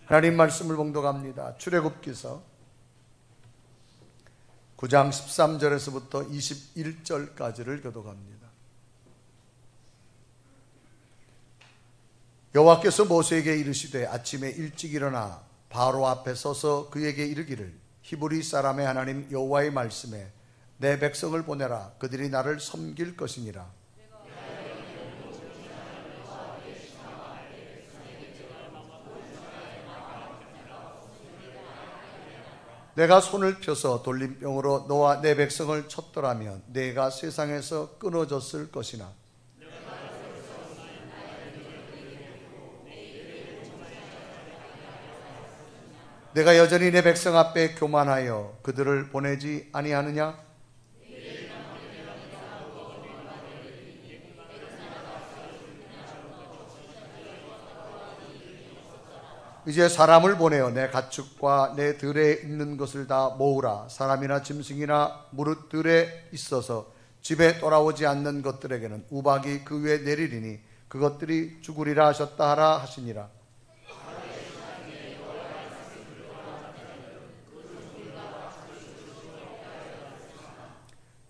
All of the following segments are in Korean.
하나님 말씀을 봉독합니다. 출애굽기서 9장 13절에서부터 21절까지를 교독합니다. 여호와께서 모세에게 이르시되 아침에 일찍 일어나 바로 앞에 서서 그에게 이르기를 히브리 사람의 하나님 여호와의 말씀에 내 백성을 보내라. 그들이 나를 섬길 것이니라. 내가 손을 펴서 돌림병으로 너와 내 백성을 쳤더라면 내가 세상에서 끊어졌을 것이나 내가 여전히 내 백성 앞에 교만하여 그들을 보내지 아니하느냐? 이제 사람을 보내어 내 가축과 내 들에 있는 것을 다 모으라. 사람이나 짐승이나 무릇 들에 있어서 집에 돌아오지 않는 것들에게는 우박이 그 위에 내리리니 그것들이 죽으리라 하셨다 하라 하시니라.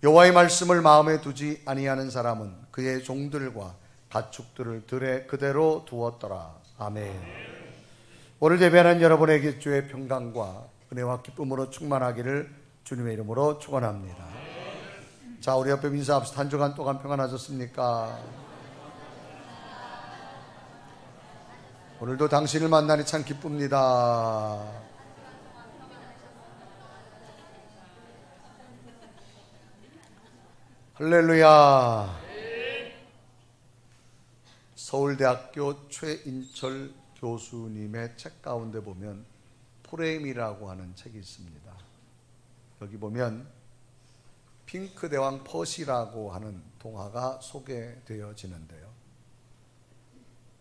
여호와의 말씀을 마음에 두지 아니하는 사람은 그의 종들과 가축들을 들에 그대로 두었더라. 아멘. 오늘 예배하는 여러분에게 주의 평강과 은혜와 기쁨으로 충만하기를 주님의 이름으로 축원합니다. 자, 우리 옆에 인사합시다. 한 주간 동안 평안하셨습니까? 오늘도 당신을 만나니 참 기쁩니다. 할렐루야. 서울대학교 최인철 교수님의 책 가운데 보면 프레임이라고 하는 책이 있습니다. 여기 보면 핑크 대왕 퍼시라고 하는 동화가 소개되어지는데요.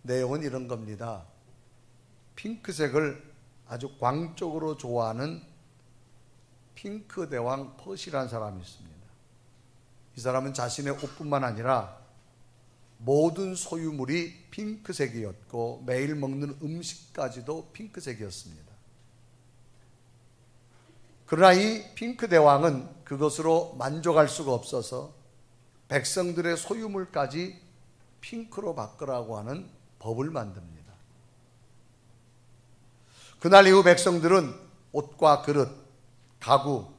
내용은 이런 겁니다. 핑크색을 아주 광적으로 좋아하는 핑크 대왕 퍼시라는 사람이 있습니다. 이 사람은 자신의 옷뿐만 아니라 모든 소유물이 핑크색이었고 매일 먹는 음식까지도 핑크색이었습니다. 그러나 이 핑크 대왕은 그것으로 만족할 수가 없어서 백성들의 소유물까지 핑크로 바꾸라고 하는 법을 만듭니다. 그날 이후 백성들은 옷과 그릇, 가구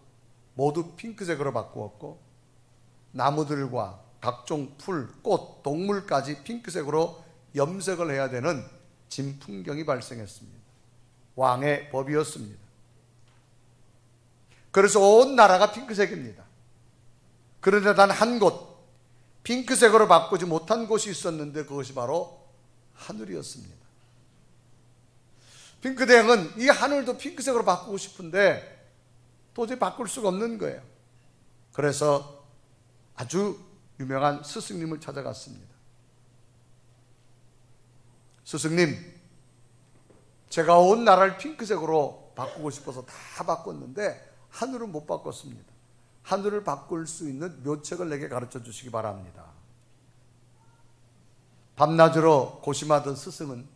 모두 핑크색으로 바꾸었고 나무들과 각종 풀, 꽃, 동물까지 핑크색으로 염색을 해야 되는 진풍경이 발생했습니다. 왕의 법이었습니다. 그래서 온 나라가 핑크색입니다. 그런데 단 한 곳 핑크색으로 바꾸지 못한 곳이 있었는데 그것이 바로 하늘이었습니다. 핑크대왕은 이 하늘도 핑크색으로 바꾸고 싶은데 도저히 바꿀 수가 없는 거예요. 그래서 아주 유명한 스승님을 찾아갔습니다. 스승님, 제가 온 나라를 핑크색으로 바꾸고 싶어서 다 바꿨는데 하늘은 못 바꿨습니다. 하늘을 바꿀 수 있는 묘책을 내게 가르쳐 주시기 바랍니다. 밤낮으로 고심하던 스승은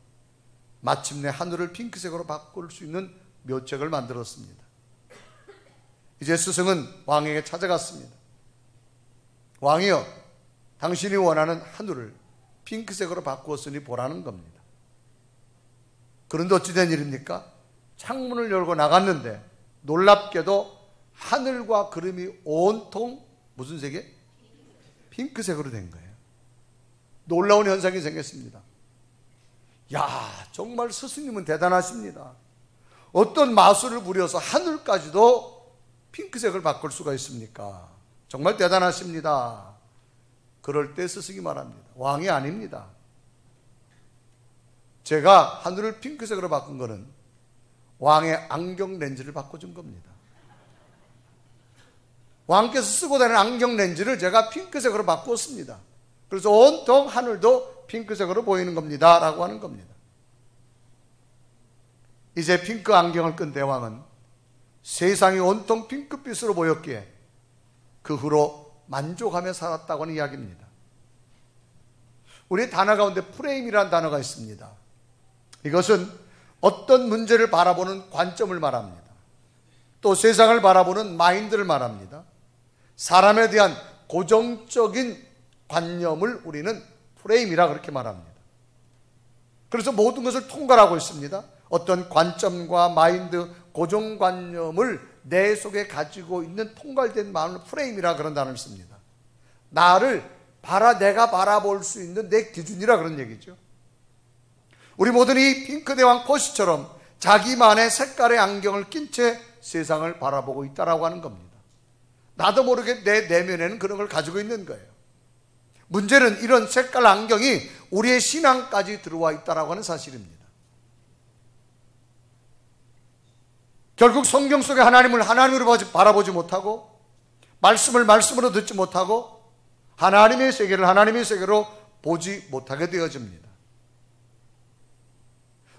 마침내 하늘을 핑크색으로 바꿀 수 있는 묘책을 만들었습니다. 이제 스승은 왕에게 찾아갔습니다. 왕이여, 당신이 원하는 하늘을 핑크색으로 바꾸었으니 보라는 겁니다. 그런데 어찌 된 일입니까? 창문을 열고 나갔는데 놀랍게도 하늘과 구름이 온통 무슨 색이에요? 핑크색으로 된 거예요. 놀라운 현상이 생겼습니다. 야, 정말 스승님은 대단하십니다. 어떤 마술을 부려서 하늘까지도 핑크색을 바꿀 수가 있습니까? 정말 대단하십니다. 그럴 때 스승이 말합니다. 왕이 아닙니다. 제가 하늘을 핑크색으로 바꾼 거는 왕의 안경 렌즈를 바꿔준 겁니다. 왕께서 쓰고 다니는 안경 렌즈를 제가 핑크색으로 바꾸었습니다. 그래서 온통 하늘도 핑크색으로 보이는 겁니다. 라고 하는 겁니다. 이제 핑크 안경을 끈 대왕은 세상이 온통 핑크빛으로 보였기에 그 후로 만족하며 살았다고 하는 이야기입니다. 우리 단어 가운데 프레임이라는 단어가 있습니다. 이것은 어떤 문제를 바라보는 관점을 말합니다. 또 세상을 바라보는 마인드를 말합니다. 사람에 대한 고정적인 관념을 우리는 프레임이라 그렇게 말합니다. 그래서 모든 것을 통괄하고 있습니다. 어떤 관점과 마인드, 고정관념을 내 속에 가지고 있는 통괄된 마음을 프레임이라 그런 단어를 씁니다. 나를 내가 바라볼 수 있는 내 기준이라 그런 얘기죠. 우리 모든 이 핑크대왕 퍼시처럼 자기만의 색깔의 안경을 낀 채 세상을 바라보고 있다라고 하는 겁니다. 나도 모르게 내 내면에는 그런 걸 가지고 있는 거예요. 문제는 이런 색깔 안경이 우리의 신앙까지 들어와 있다라고 하는 사실입니다. 결국 성경 속의 하나님을 하나님으로 바라보지 못하고 말씀을 말씀으로 듣지 못하고 하나님의 세계를 하나님의 세계로 보지 못하게 되어집니다.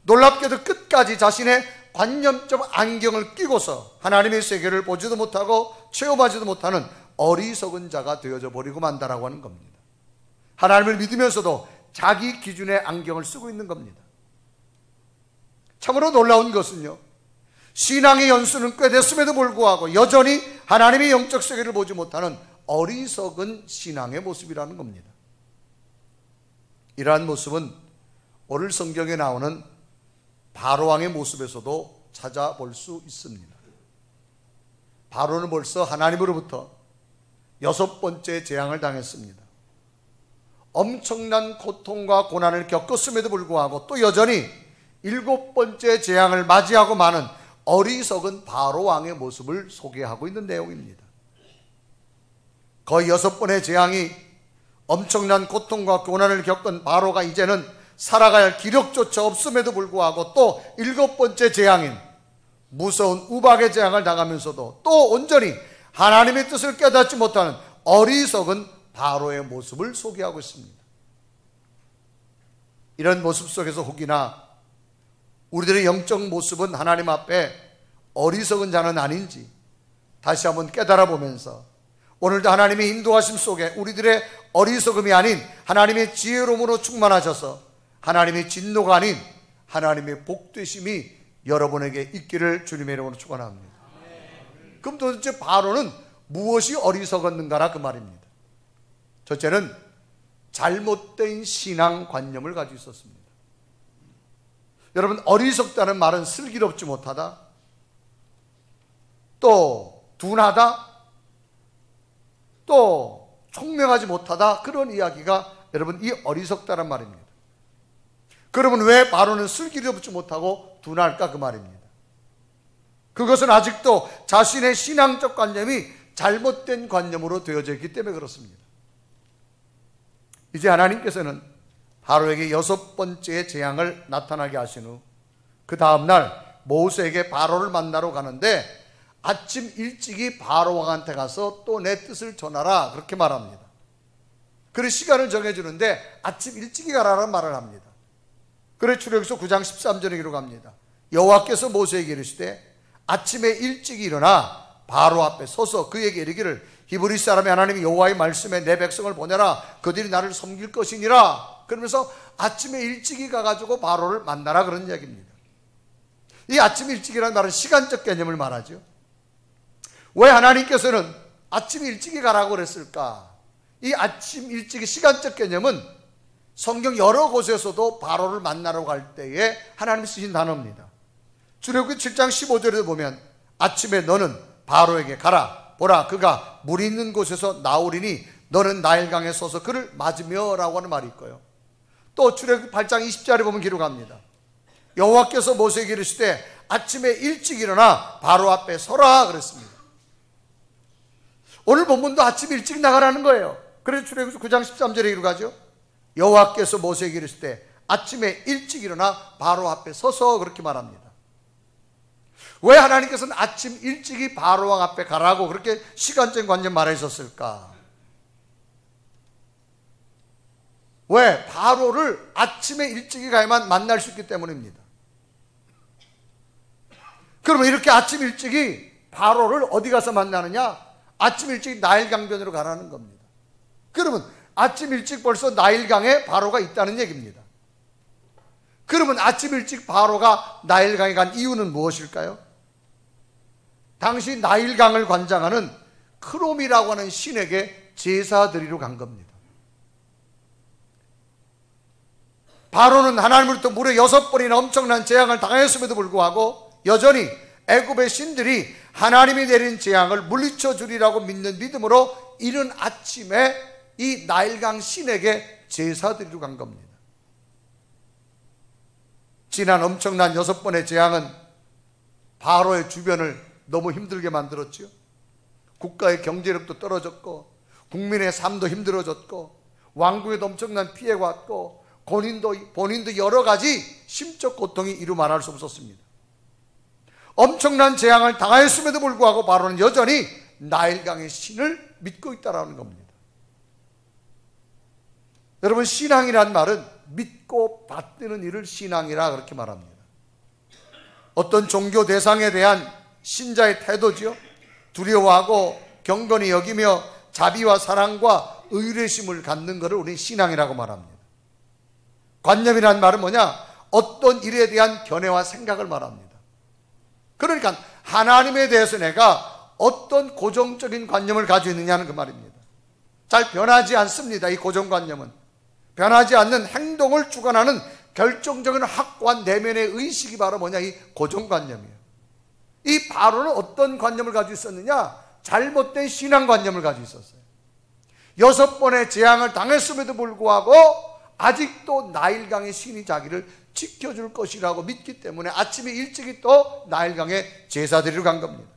놀랍게도 끝까지 자신의 관념적 안경을 끼고서 하나님의 세계를 보지도 못하고 체험하지도 못하는 어리석은 자가 되어져 버리고 만다라고 하는 겁니다. 하나님을 믿으면서도 자기 기준의 안경을 쓰고 있는 겁니다. 참으로 놀라운 것은요, 신앙의 연수는 꽤 됐음에도 불구하고 여전히 하나님의 영적 세계를 보지 못하는 어리석은 신앙의 모습이라는 겁니다. 이러한 모습은 오늘 성경에 나오는 바로왕의 모습에서도 찾아볼 수 있습니다. 바로는 벌써 하나님으로부터 6번째 재앙을 당했습니다. 엄청난 고통과 고난을 겪었음에도 불구하고 또 여전히 7번째 재앙을 맞이하고 마는 어리석은 바로왕의 모습을 소개하고 있는 내용입니다. 거의 6번의 재앙이 엄청난 고통과 고난을 겪은 바로가 이제는 살아가야 할 기력조차 없음에도 불구하고 또 7번째 재앙인 무서운 우박의 재앙을 당하면서도 또 온전히 하나님의 뜻을 깨닫지 못하는 어리석은 바로의 모습을 소개하고 있습니다. 이런 모습 속에서 혹이나 우리들의 영적 모습은 하나님 앞에 어리석은 자는 아닌지 다시 한번 깨달아 보면서 오늘도 하나님의 인도하심 속에 우리들의 어리석음이 아닌 하나님의 지혜로움으로 충만하셔서 하나님의 진노가 아닌 하나님의 복되심이 여러분에게 있기를 주님의 이름으로 축원합니다. 그럼 도대체 바로는 무엇이 어리석었는가라 그 말입니다. 첫째는 잘못된 신앙관념을 가지고 있었습니다. 여러분, 어리석다는 말은 슬기롭지 못하다, 또 둔하다, 또 총명하지 못하다, 그런 이야기가 여러분 이 어리석다란 말입니다. 그러면 왜 바로는 슬기롭지 못하고 둔할까 그 말입니다. 그것은 아직도 자신의 신앙적 관념이 잘못된 관념으로 되어져 있기 때문에 그렇습니다. 이제 하나님께서는 바로에게 6번째 재앙을 나타나게 하신 후 그 다음날 모세에게 바로를 만나러 가는데 아침 일찍이 바로왕한테 가서 또 내 뜻을 전하라 그렇게 말합니다. 그래서 시간을 정해주는데 아침 일찍이 가라는 말을 합니다. 그래 출애굽기서 9장 13절에 기록합니다. 여호와께서 모세에게 이르시되 아침에 일찍 일어나 바로 앞에 서서 그에게 이르기를 히브리 사람의 하나님 여호와의 말씀에 내 백성을 보내라 그들이 나를 섬길 것이니라. 그러면서 아침에 일찍이 가가지고 바로를 만나라 그런 이야기입니다. 이 아침 일찍이라는 말은 시간적 개념을 말하죠. 왜 하나님께서는 아침 일찍이 가라고 그랬을까? 이 아침 일찍이 시간적 개념은 성경 여러 곳에서도 바로를 만나러 갈 때에 하나님이 쓰신 단어입니다. 출애굽기 7장 15절에 보면 아침에 너는 바로에게 가라. 보라 그가 물 있는 곳에서 나오리니 너는 나일강에 서서 그를 맞으며 라고 하는 말이 있고요. 또 출애굽기 8장 20절에 보면 기록합니다. 여호와께서 모세에게 이르시되 아침에 일찍 일어나 바로 앞에 서라 그랬습니다. 오늘 본문도 아침 일찍 나가라는 거예요. 그래서 출애굽기 9장 13절에 기록하죠. 여호와께서 모세에게 이르시되 아침에 일찍 일어나 바로 앞에 서서 그렇게 말합니다. 왜 하나님께서는 아침 일찍이 바로왕 앞에 가라고 그렇게 시간적인 관점 말하셨을까? 왜? 바로를 아침에 일찍이 가야만 만날 수 있기 때문입니다. 그러면 이렇게 아침 일찍이 바로를 어디 가서 만나느냐? 아침 일찍 나일강변으로 가라는 겁니다. 그러면 아침 일찍 벌써 나일강에 바로가 있다는 얘기입니다. 그러면 아침 일찍 바로가 나일강에 간 이유는 무엇일까요? 당시 나일강을 관장하는 크롬이라고 하는 신에게 제사 드리러 간 겁니다. 바로는 하나님으로부터 무려 6번이나 엄청난 재앙을 당했음에도 불구하고 여전히 애굽의 신들이 하나님이 내린 재앙을 물리쳐 주리라고 믿는 믿음으로 이른 아침에 이 나일강 신에게 제사 드리러 간 겁니다. 지난 엄청난 6번의 재앙은 바로의 주변을 너무 힘들게 만들었지요. 국가의 경제력도 떨어졌고 국민의 삶도 힘들어졌고 왕국에도 엄청난 피해가 왔고 본인도 여러 가지 심적 고통이 이루 말할 수 없었습니다. 엄청난 재앙을 당하였음에도 불구하고 바로는 여전히 나일강의 신을 믿고 있다는 겁니다. 여러분, 신앙이란 말은 믿고 받드는 일을 신앙이라 그렇게 말합니다. 어떤 종교 대상에 대한 신자의 태도지요. 두려워하고 경건히 여기며 자비와 사랑과 의뢰심을 갖는 것을 우리는 신앙이라고 말합니다. 관념이란 말은 뭐냐? 어떤 일에 대한 견해와 생각을 말합니다. 그러니까 하나님에 대해서 내가 어떤 고정적인 관념을 가지고 있느냐는 그 말입니다. 잘 변하지 않습니다. 이 고정관념은 변하지 않는 행동을 주관하는 결정적인 확고한 내면의 의식이 바로 뭐냐? 이 고정관념이에요. 이 바로는 어떤 관념을 가지고 있었느냐? 잘못된 신앙관념을 가지고 있었어요. 6번의 재앙을 당했음에도 불구하고 아직도 나일강의 신이 자기를 지켜줄 것이라고 믿기 때문에 아침에 일찍이 또 나일강에 제사 드리러 간 겁니다.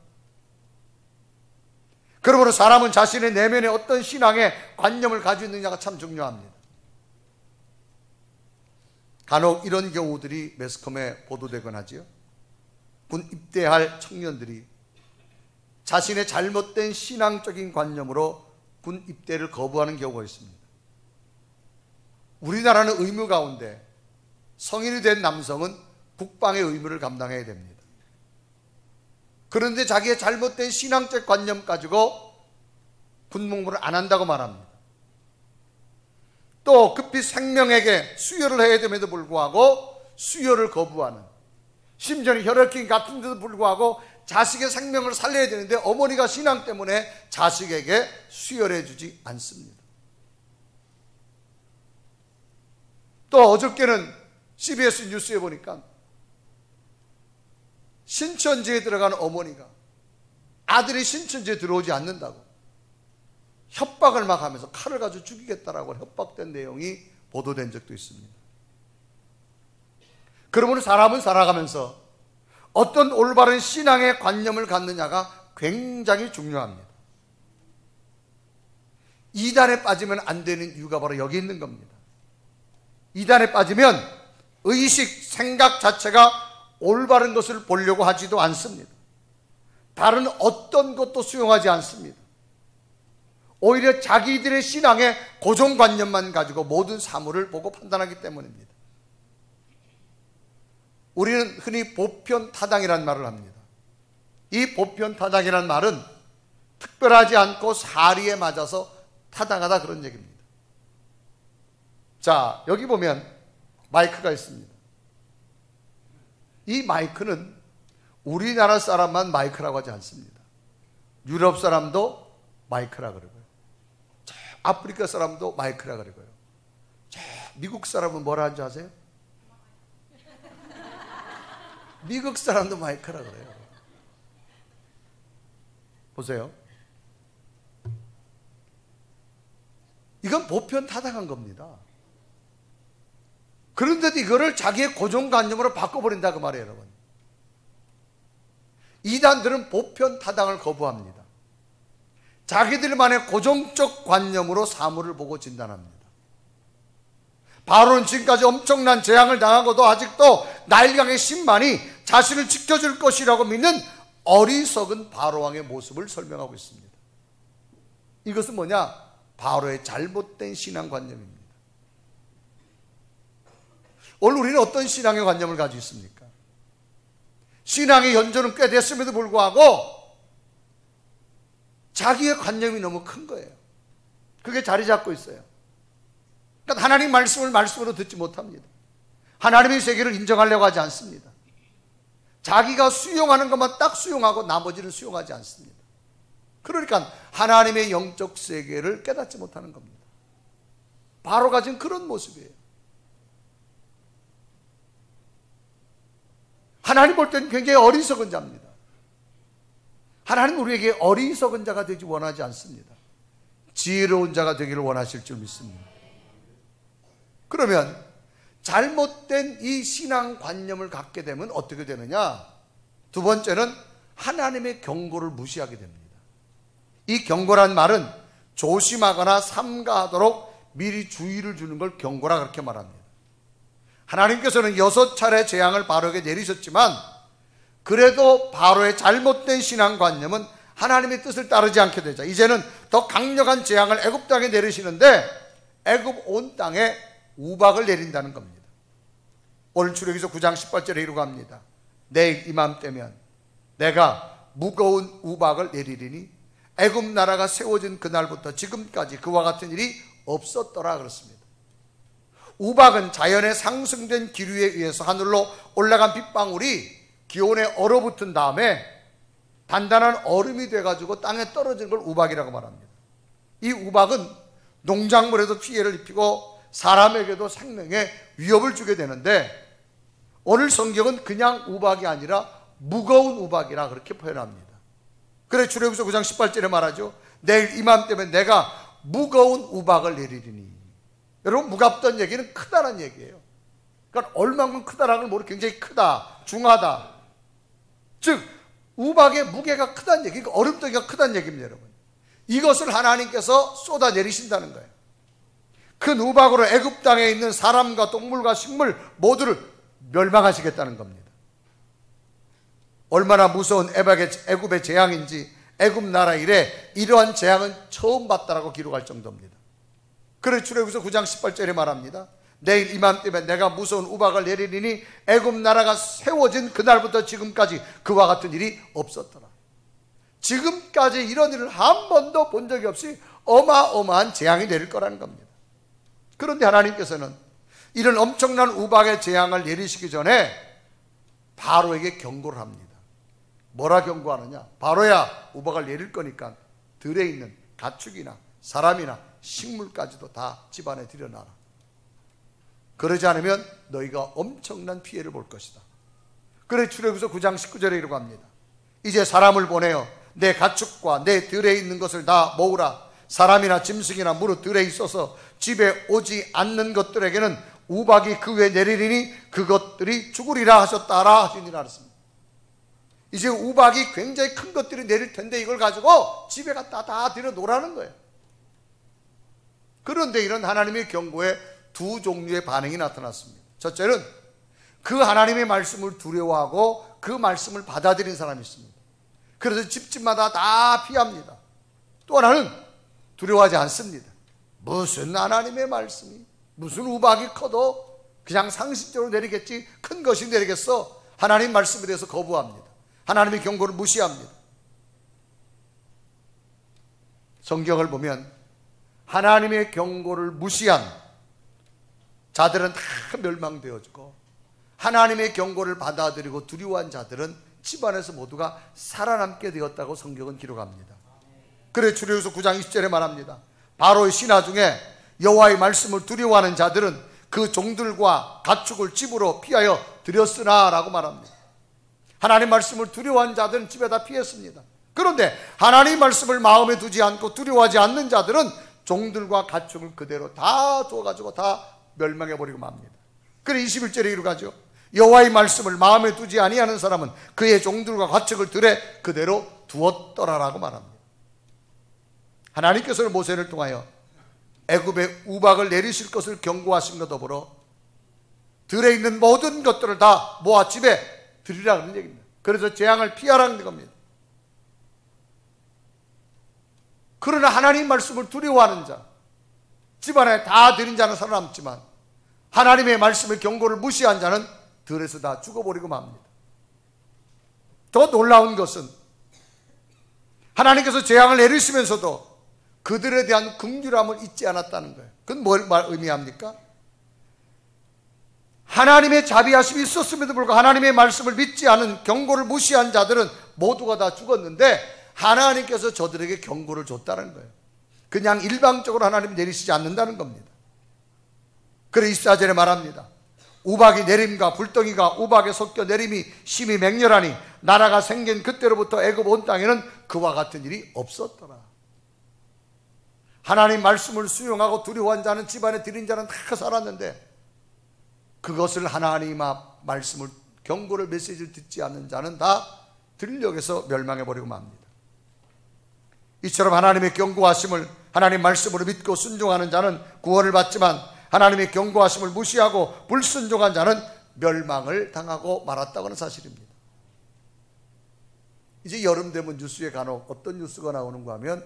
그러므로 사람은 자신의 내면에 어떤 신앙의 관념을 가지고 있느냐가 참 중요합니다. 간혹 이런 경우들이 매스컴에 보도되곤 하지요. 군 입대할 청년들이 자신의 잘못된 신앙적인 관념으로 군 입대를 거부하는 경우가 있습니다. 우리나라는 의무 가운데 성인이 된 남성은 국방의 의무를 감당해야 됩니다. 그런데 자기의 잘못된 신앙적 관념 가지고 군복무를 안 한다고 말합니다. 또 급히 생명에게 수혈을 해야 됨에도 불구하고 수혈을 거부하는, 심지어는 혈액형 같은 데도 불구하고 자식의 생명을 살려야 되는데 어머니가 신앙 때문에 자식에게 수혈해 주지 않습니다. 또 어저께는 CBS 뉴스에 보니까 신천지에 들어가는 어머니가 아들이 신천지에 들어오지 않는다고 협박을 막 하면서 칼을 가지고 죽이겠다라고 협박된 내용이 보도된 적도 있습니다. 그러므로 사람은 살아가면서 어떤 올바른 신앙의 관념을 갖느냐가 굉장히 중요합니다. 이단에 빠지면 안 되는 이유가 바로 여기 있는 겁니다. 이단에 빠지면 의식, 생각 자체가 올바른 것을 보려고 하지도 않습니다. 다른 어떤 것도 수용하지 않습니다. 오히려 자기들의 신앙의 고정관념만 가지고 모든 사물을 보고 판단하기 때문입니다. 우리는 흔히 보편타당이라는 말을 합니다. 이 보편타당이라는 말은 특별하지 않고 사리에 맞아서 타당하다 그런 얘기입니다. 자, 여기 보면 마이크가 있습니다. 이 마이크는 우리나라 사람만 마이크라고 하지 않습니다. 유럽 사람도 마이크라 그러고요. 아프리카 사람도 마이크라 그러고요. 미국 사람은 뭐라 하는지 아세요? 미국 사람도 마이크라 그래요. 보세요. 이건 보편타당한 겁니다. 그런데도 이거를 자기의 고정관념으로 바꿔버린다 그 말이에요, 여러분. 이단들은 보편타당을 거부합니다. 자기들만의 고정적 관념으로 사물을 보고 진단합니다. 바로는 지금까지 엄청난 재앙을 당하고도 아직도 나일강의 신만이 자신을 지켜줄 것이라고 믿는 어리석은 바로왕의 모습을 설명하고 있습니다. 이것은 뭐냐? 바로의 잘못된 신앙관념입니다. 오늘 우리는 어떤 신앙의 관념을 가지고 있습니까? 신앙의 연조는 꽤 됐음에도 불구하고 자기의 관념이 너무 큰 거예요. 그게 자리 잡고 있어요. 그러니까 하나님 말씀을 말씀으로 듣지 못합니다. 하나님의 세계를 인정하려고 하지 않습니다. 자기가 수용하는 것만 딱 수용하고 나머지는 수용하지 않습니다. 그러니까 하나님의 영적 세계를 깨닫지 못하는 겁니다. 바로 가진 그런 모습이에요. 하나님 볼 때는 굉장히 어리석은 자입니다. 하나님 우리에게 어리석은 자가 되지 원하지 않습니다. 지혜로운 자가 되기를 원하실 줄 믿습니다. 그러면 잘못된 이 신앙관념을 갖게 되면 어떻게 되느냐? 두 번째는 하나님의 경고를 무시하게 됩니다. 이 경고란 말은 조심하거나 삼가하도록 미리 주의를 주는 걸 경고라 그렇게 말합니다. 하나님께서는 6차례 재앙을 바로에게 내리셨지만 그래도 바로의 잘못된 신앙관념은 하나님의 뜻을 따르지 않게 되자 이제는 더 강력한 재앙을 애굽 땅에 내리시는데 애굽 온 땅에 우박을 내린다는 겁니다. 오늘 출애굽기서 9장 18절에 이루고 합니다. 내일 이맘때면 내가 무거운 우박을 내리리니 애굽 나라가 세워진 그날부터 지금까지 그와 같은 일이 없었더라 그렇습니다. 우박은 자연의 상승된 기류에 의해서 하늘로 올라간 빗방울이 기온에 얼어붙은 다음에 단단한 얼음이 돼가지고 땅에 떨어지는 걸 우박이라고 말합니다. 이 우박은 농작물에도 피해를 입히고 사람에게도 생명에 위협을 주게 되는데 오늘 성경은 그냥 우박이 아니라 무거운 우박이라 그렇게 표현합니다. 그래 출애굽기서 9장 18절에 말하죠. 내일 이맘때면 내가 무거운 우박을 내리리니. 여러분 무겁던 얘기는 크다는 얘기예요. 그러니까 얼마만큼 크다라는 걸 모르고 굉장히 크다, 중하다. 즉 우박의 무게가 크다는 얘기, 그러니까 얼음덩이가 크다는 얘기입니다. 여러분 이것을 하나님께서 쏟아내리신다는 거예요. 큰 우박으로 애굽 땅에 있는 사람과 동물과 식물 모두를 멸망하시겠다는 겁니다. 얼마나 무서운 애굽의 재앙인지 애굽 나라 이래 이러한 재앙은 처음 봤다라고 기록할 정도입니다. 그래서 출애굽기서 9장 18절에 말합니다. 내일 이맘때면 내가 무서운 우박을 내리리니 애굽 나라가 세워진 그날부터 지금까지 그와 같은 일이 없었더라. 지금까지 이런 일을 한 번도 본 적이 없이 어마어마한 재앙이 내릴 거라는 겁니다. 그런데 하나님께서는 이런 엄청난 우박의 재앙을 내리시기 전에 바로에게 경고를 합니다. 뭐라 경고하느냐? 바로야 우박을 내릴 거니까 들에 있는 가축이나 사람이나 식물까지도 다 집안에 들여놔라. 그러지 않으면 너희가 엄청난 피해를 볼 것이다. 그래 출애굽기서 9장 19절에 이러고 합니다. 이제 사람을 보내어 내 가축과 내 들에 있는 것을 다 모으라. 사람이나 짐승이나 무릇 들에 있어서 집에 오지 않는 것들에게는 우박이 그 위에 내리리니 그것들이 죽으리라 하셨다라 하시니라 그랬습니다. 이제 우박이 굉장히 큰 것들이 내릴 텐데 이걸 가지고 집에 갖다 다 들여 놓으라는 거예요. 그런데 이런 하나님의 경고에 두 종류의 반응이 나타났습니다. 첫째는 그 하나님의 말씀을 두려워하고 그 말씀을 받아들인 사람이 있습니다. 그래서 집집마다 다 피합니다. 또 하나는 두려워하지 않습니다. 무슨 하나님의 말씀이 무슨 우박이 커도 그냥 상식적으로 내리겠지 큰 것이 내리겠어. 하나님 말씀에 대해서 거부합니다. 하나님의 경고를 무시합니다. 성경을 보면 하나님의 경고를 무시한 자들은 다 멸망되어지고 하나님의 경고를 받아들이고 두려워한 자들은 집안에서 모두가 살아남게 되었다고 성경은 기록합니다. 그래 출애굽기서 9장 20절에 말합니다. 바로의 신하 중에 여호와의 말씀을 두려워하는 자들은 그 종들과 가축을 집으로 피하여 들였으나 라고 말합니다. 하나님 말씀을 두려워한 자들은 집에다 피했습니다. 그런데 하나님 말씀을 마음에 두지 않고 두려워하지 않는 자들은 종들과 가축을 그대로 다 두어가지고 다 멸망해버리고 맙니다. 그래 21절에 이루가죠. 여호와의 말씀을 마음에 두지 아니하는 사람은 그의 종들과 가축을 들에 그대로 두었더라라고 말합니다. 하나님께서는 모세를 통하여 애굽에 우박을 내리실 것을 경고하신 것 더불어 들에 있는 모든 것들을 다 모아 집에 들이라 그런 얘기입니다. 그래서 재앙을 피하라는 겁니다. 그러나 하나님 말씀을 두려워하는 자, 집안에 다 들인 자는 살아남지만 하나님의 말씀의 경고를 무시한 자는 들에서 다 죽어버리고 맙니다. 더 놀라운 것은 하나님께서 재앙을 내리시면서도 그들에 대한 긍휼함을 잊지 않았다는 거예요. 그건 뭘 의미합니까? 하나님의 자비하심이 있었음에도 불구하고 하나님의 말씀을 믿지 않은, 경고를 무시한 자들은 모두가 다 죽었는데 하나님께서 저들에게 경고를 줬다는 거예요. 그냥 일방적으로 하나님이 내리시지 않는다는 겁니다. 그래서 24절에 말합니다. 우박이 내림과 불덩이가 우박에 섞여 내림이 심히 맹렬하니 나라가 생긴 그때로부터 애굽 온 땅에는 그와 같은 일이 없었더라. 하나님 말씀을 수용하고 두려워한 자는, 집안에 들인 자는 다 살았는데 그것을 하나님 앞 말씀을, 경고를, 메시지를 듣지 않는 자는 다 들녘에서 멸망해버리고 맙니다. 이처럼 하나님의 경고하심을, 하나님 말씀으로 믿고 순종하는 자는 구원을 받지만 하나님의 경고하심을 무시하고 불순종한 자는 멸망을 당하고 말았다고 하는 사실입니다. 이제 여름 되면 뉴스에 간혹 어떤 뉴스가 나오는가 하면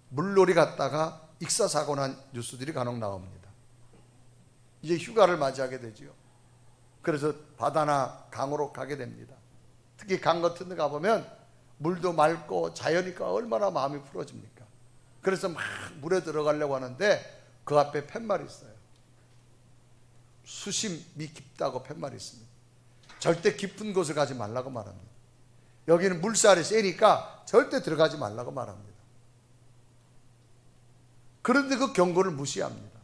물놀이 갔다가 익사사고 난 뉴스들이 간혹 나옵니다. 이제 휴가를 맞이하게 되지요. 그래서 바다나 강으로 가게 됩니다. 특히 강 같은 데 가보면 물도 맑고 자연이니까 얼마나 마음이 풀어집니까? 그래서 막 물에 들어가려고 하는데 그 앞에 팻말이 있어요. 수심이 깊다고 팻말이 있습니다. 절대 깊은 곳을 가지 말라고 말합니다. 여기는 물살이 세니까 절대 들어가지 말라고 말합니다. 그런데 그 경고를 무시합니다.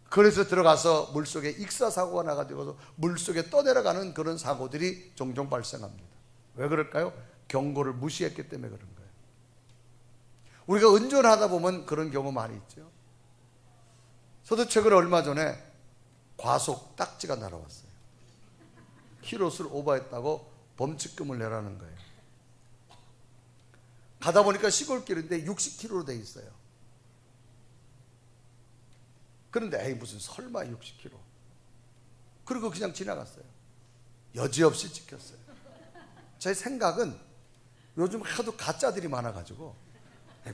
그래서 들어가서 물속에 익사사고가 나가지고 물속에 떠내려가는 그런 사고들이 종종 발생합니다. 왜 그럴까요? 경고를 무시했기 때문에 그런 거예요. 우리가 운전하다 보면 그런 경우 많이 있죠. 저도 최근에 얼마 전에 과속 딱지가 날아왔어요. 키로수를 오버했다고 범칙금을 내라는 거예요. 가다 보니까 시골길인데 60km로 돼 있어요. 그런데 에이 무슨 설마 60km. 그리고 그냥 지나갔어요. 여지없이 찍혔어요. 제 생각은 요즘 하도 가짜들이 많아가지고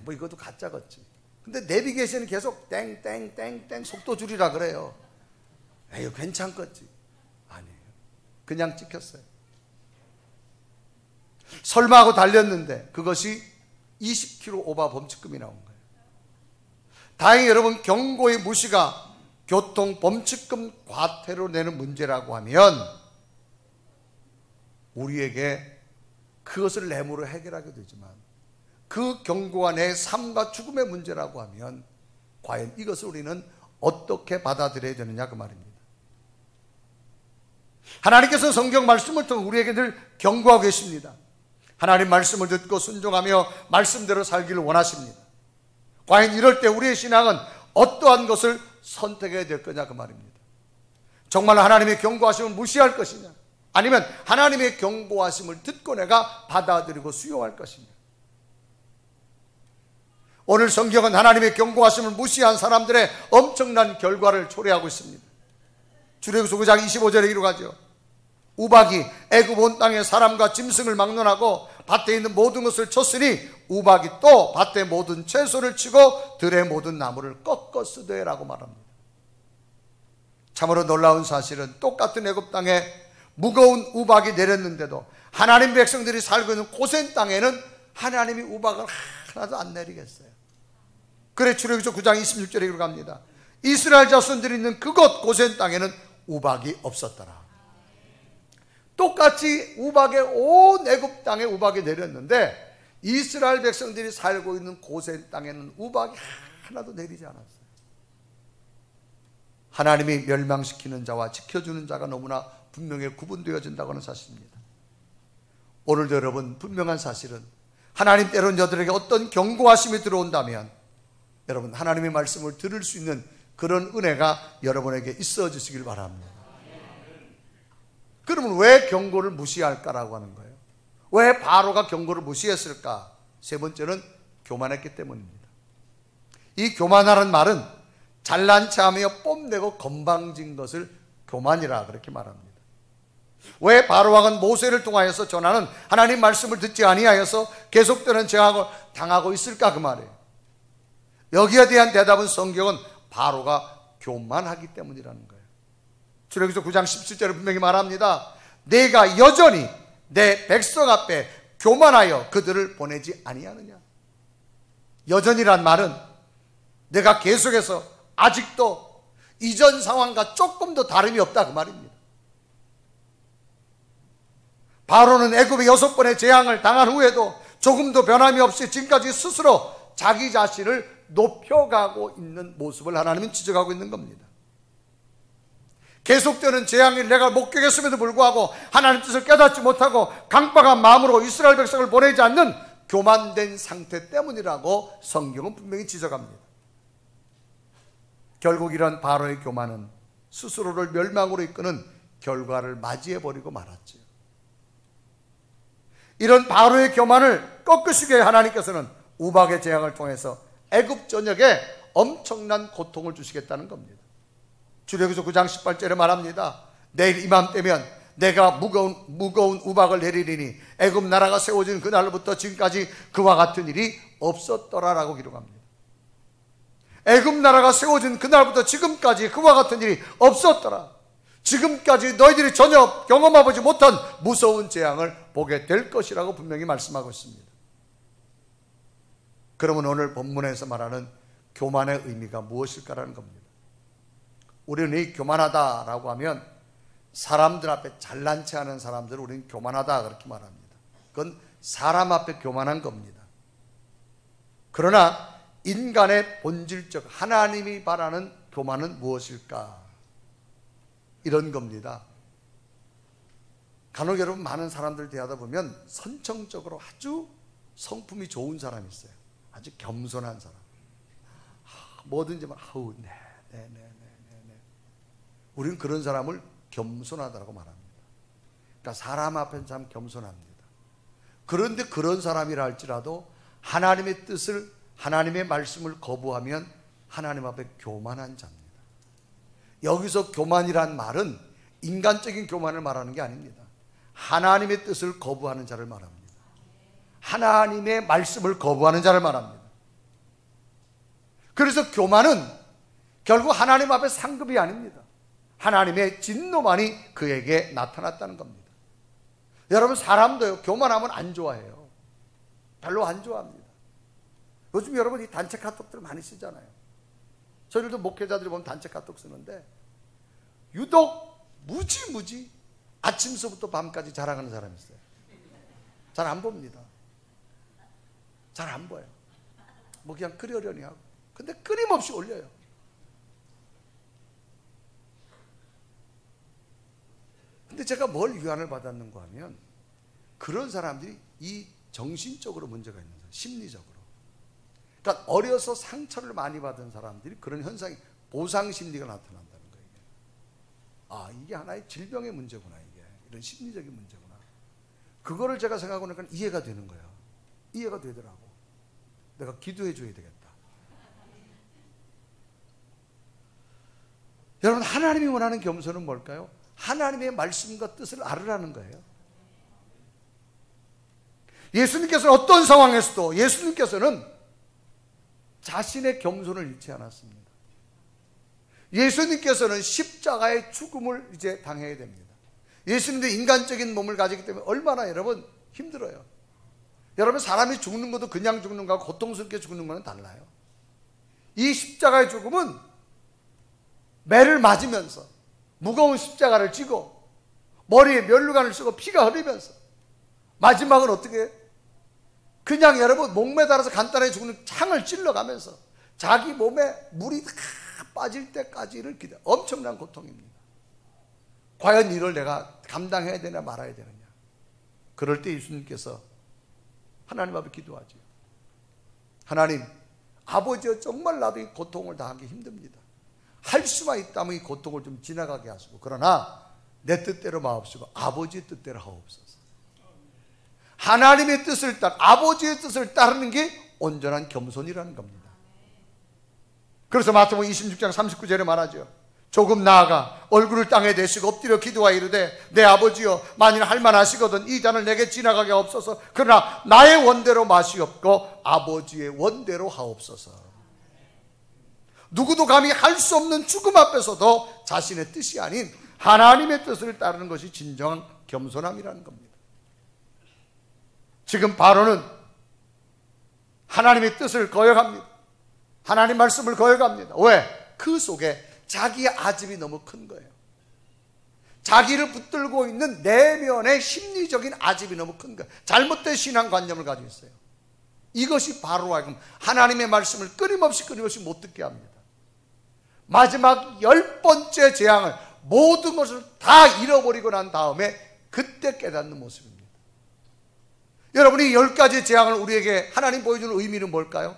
뭐 이것도 가짜겠지. 근데 내비게이션이 계속 땡땡땡땡 속도 줄이라 그래요. 에이 괜찮겠지. 아니에요. 그냥 찍혔어요. 설마 하고 달렸는데 그것이 20km 오버 범칙금이 나온 거예요. 다행히 여러분, 경고의 무시가 교통 범칙금 과태료 내는 문제라고 하면 우리에게 그것을 뇌물로 해결하게 되지만, 그 경고가 내 삶과 죽음의 문제라고 하면 과연 이것을 우리는 어떻게 받아들여야 되느냐 그 말입니다. 하나님께서 성경 말씀을 통해 우리에게 늘 경고하고 계십니다. 하나님 말씀을 듣고 순종하며 말씀대로 살기를 원하십니다. 과연 이럴 때 우리의 신앙은 어떠한 것을 선택해야 될 거냐 그 말입니다. 정말 하나님의 경고하심을 무시할 것이냐, 아니면 하나님의 경고하심을 듣고 내가 받아들이고 수용할 것이냐. 오늘 성경은 하나님의 경고하심을 무시한 사람들의 엄청난 결과를 초래하고 있습니다. 출애굽기 9장 25절에 이루어가죠. 우박이 애굽 온 땅의 사람과 짐승을 막론하고 밭에 있는 모든 것을 쳤으니 우박이 또 밭의 모든 채소를 치고 들의 모든 나무를 꺾었으되 라고 말합니다. 참으로 놀라운 사실은 똑같은 애굽 땅에 무거운 우박이 내렸는데도 하나님 백성들이 살고 있는 고센 땅에는 하나님이 우박을 하나도 안 내리겠어요. 그래 출애굽기 9장 26절에 이렇게 갑니다. 이스라엘 자손들이 있는 그곳 고센 땅에는 우박이 없었더라. 똑같이 우박에 온 애굽 땅에 우박이 내렸는데 이스라엘 백성들이 살고 있는 고센 땅에는 우박이 하나도 내리지 않았어요. 하나님이 멸망시키는 자와 지켜주는 자가 너무나 분명히 구분되어진다고 하는 사실입니다. 오늘도 여러분, 분명한 사실은 하나님 때론 저들에게 어떤 경고하심이 들어온다면 여러분, 하나님의 말씀을 들을 수 있는 그런 은혜가 여러분에게 있어 주시길 바랍니다. 그러면 왜 경고를 무시할까라고 하는 거예요. 왜 바로가 경고를 무시했을까? 세 번째는 교만했기 때문입니다. 이 교만하는 말은 잘난 체하며 뽐내고 건방진 것을 교만이라 그렇게 말합니다. 왜 바로왕은 모세를 통하여서 전하는 하나님 말씀을 듣지 아니하여서 계속되는 재앙을 당하고 있을까 그 말이에요. 여기에 대한 대답은 성경은 바로가 교만하기 때문이라는 거예요. 출애굽기 9장 17절에 분명히 말합니다. 내가 여전히 내 백성 앞에 교만하여 그들을 보내지 아니하느냐. 여전히란 말은 내가 계속해서 아직도 이전 상황과 조금도 다름이 없다 그 말입니다. 바로는 애굽의 6번의 재앙을 당한 후에도 조금도 변함이 없이 지금까지 스스로 자기 자신을 높여가고 있는 모습을 하나님은 지적하고 있는 겁니다. 계속되는 재앙을 내가 목격했음에도 불구하고 하나님 뜻을 깨닫지 못하고 강박한 마음으로 이스라엘 백성을 보내지 않는 교만된 상태 때문이라고 성경은 분명히 지적합니다. 결국 이런 바로의 교만은 스스로를 멸망으로 이끄는 결과를 맞이해버리고 말았지요. 이런 바로의 교만을 꺾으시게 하나님께서는 우박의 재앙을 통해서 애굽 전역에 엄청난 고통을 주시겠다는 겁니다. 출애굽기서 9장 18절에 말합니다. 내일 이맘때면 내가 무거운 우박을 내리리니 애굽 나라가 세워진 그날부터 지금까지 그와 같은 일이 없었더라라고 기록합니다. 애굽 나라가 세워진 그날부터 지금까지 그와 같은 일이 없었더라. 지금까지 너희들이 전혀 경험해보지 못한 무서운 재앙을 보게 될 것이라고 분명히 말씀하고 있습니다. 그러면 오늘 본문에서 말하는 교만의 의미가 무엇일까라는 겁니다. 우리는 이 교만하다라고 하면 사람들 앞에 잘난 체하는 사람들을 우리는 교만하다 그렇게 말합니다. 그건 사람 앞에 교만한 겁니다. 그러나 인간의 본질적 하나님이 바라는 교만은 무엇일까? 이런 겁니다. 간혹 여러분 많은 사람들 대하다 보면 선천적으로 아주 성품이 좋은 사람이 있어요. 아주 겸손한 사람. 뭐든지 막 네. 우리는 그런 사람을 겸손하다고 말합니다. 그러니까 사람 앞에는 참 겸손합니다. 그런데 그런 사람이라 할지라도 하나님의 뜻을 하나님의 말씀을 거부하면 하나님 앞에 교만한 자입니다. 여기서 교만이란 말은 인간적인 교만을 말하는 게 아닙니다. 하나님의 뜻을 거부하는 자를 말합니다. 하나님의 말씀을 거부하는 자를 말합니다. 그래서 교만은 결국 하나님 앞에 상급이 아닙니다. 하나님의 진노만이 그에게 나타났다는 겁니다. 여러분 사람도요 교만하면 안 좋아해요. 별로 안 좋아합니다. 요즘 여러분 이 단체 카톡들 많이 쓰잖아요. 저희들도 목회자들이 보면 단체 카톡 쓰는데 유독 무지 아침서부터 밤까지 자랑하는 사람이 있어요. 잘 안 봅니다. 잘 안 보여요. 뭐 그냥 그러려니 하고. 근데 끊임없이 올려요. 근데 제가 뭘 위안을 받았는가 하면 그런 사람들이 이 정신적으로 문제가 있는 사람, 심리적으로. 그러니까 어려서 상처를 많이 받은 사람들이 그런 현상이 보상심리가 나타난다는 거예요. 아, 이게 하나의 질병의 문제구나. 이게 이런 심리적인 문제구나. 그거를 제가 생각해보니까 이해가 되는 거예요. 이해가 되더라고. 내가 기도해 줘야 되겠다. 여러분 하나님이 원하는 겸손은 뭘까요? 하나님의 말씀과 뜻을 알으라는 거예요. 예수님께서는 어떤 상황에서도 예수님께서는 자신의 겸손을 잃지 않았습니다. 예수님께서는 십자가의 죽음을 이제 당해야 됩니다. 예수님도 인간적인 몸을 가지기 때문에 얼마나 여러분 힘들어요. 여러분 사람이 죽는 것도 그냥 죽는 거하고 고통스럽게 죽는 거는 달라요. 이 십자가의 죽음은 매를 맞으면서 무거운 십자가를 지고 머리에 면류관을 쓰고 피가 흐르면서 마지막은 어떻게 해요? 그냥 여러분 목매달아서 간단하게 죽는 창을 찔러가면서 자기 몸에 물이 다 빠질 때까지를 기다려. 엄청난 고통입니다. 과연 이걸 내가 감당해야 되냐 말아야 되느냐. 그럴 때 예수님께서 하나님 앞에 기도하죠. 하나님 아버지여 정말 나도 이 고통을 당하기 힘듭니다. 할 수만 있다면 이 고통을 좀 지나가게 하시고 그러나 내 뜻대로 마옵시고 아버지의 뜻대로 하옵소서. 하나님의 뜻을 따라 아버지의 뜻을 따르는 게 온전한 겸손이라는 겁니다. 그래서 마태복음 26장 39절에 말하죠. 조금 나아가 얼굴을 땅에 대시고 엎드려 기도하여 이르되 내 아버지여 만일 할만하시거든 이 잔을 내게 지나가게 하옵소서. 그러나 나의 원대로 마시옵고 아버지의 원대로 하옵소서. 누구도 감히 할 수 없는 죽음 앞에서도 자신의 뜻이 아닌 하나님의 뜻을 따르는 것이 진정한 겸손함이라는 겁니다. 지금 바로는 하나님의 뜻을 거역합니다. 하나님 말씀을 거역합니다. 왜? 그 속에 자기의 아집이 너무 큰 거예요. 자기를 붙들고 있는 내면의 심리적인 아집이 너무 큰 거예요. 잘못된 신앙관념을 가지고 있어요. 이것이 바로 하여금 하나님의 말씀을 끊임없이 못 듣게 합니다. 마지막 10번째 재앙을, 모든 것을 다 잃어버리고 난 다음에 그때 깨닫는 모습입니다. 여러분이 10가지 재앙을 우리에게 하나님 보여주는 의미는 뭘까요?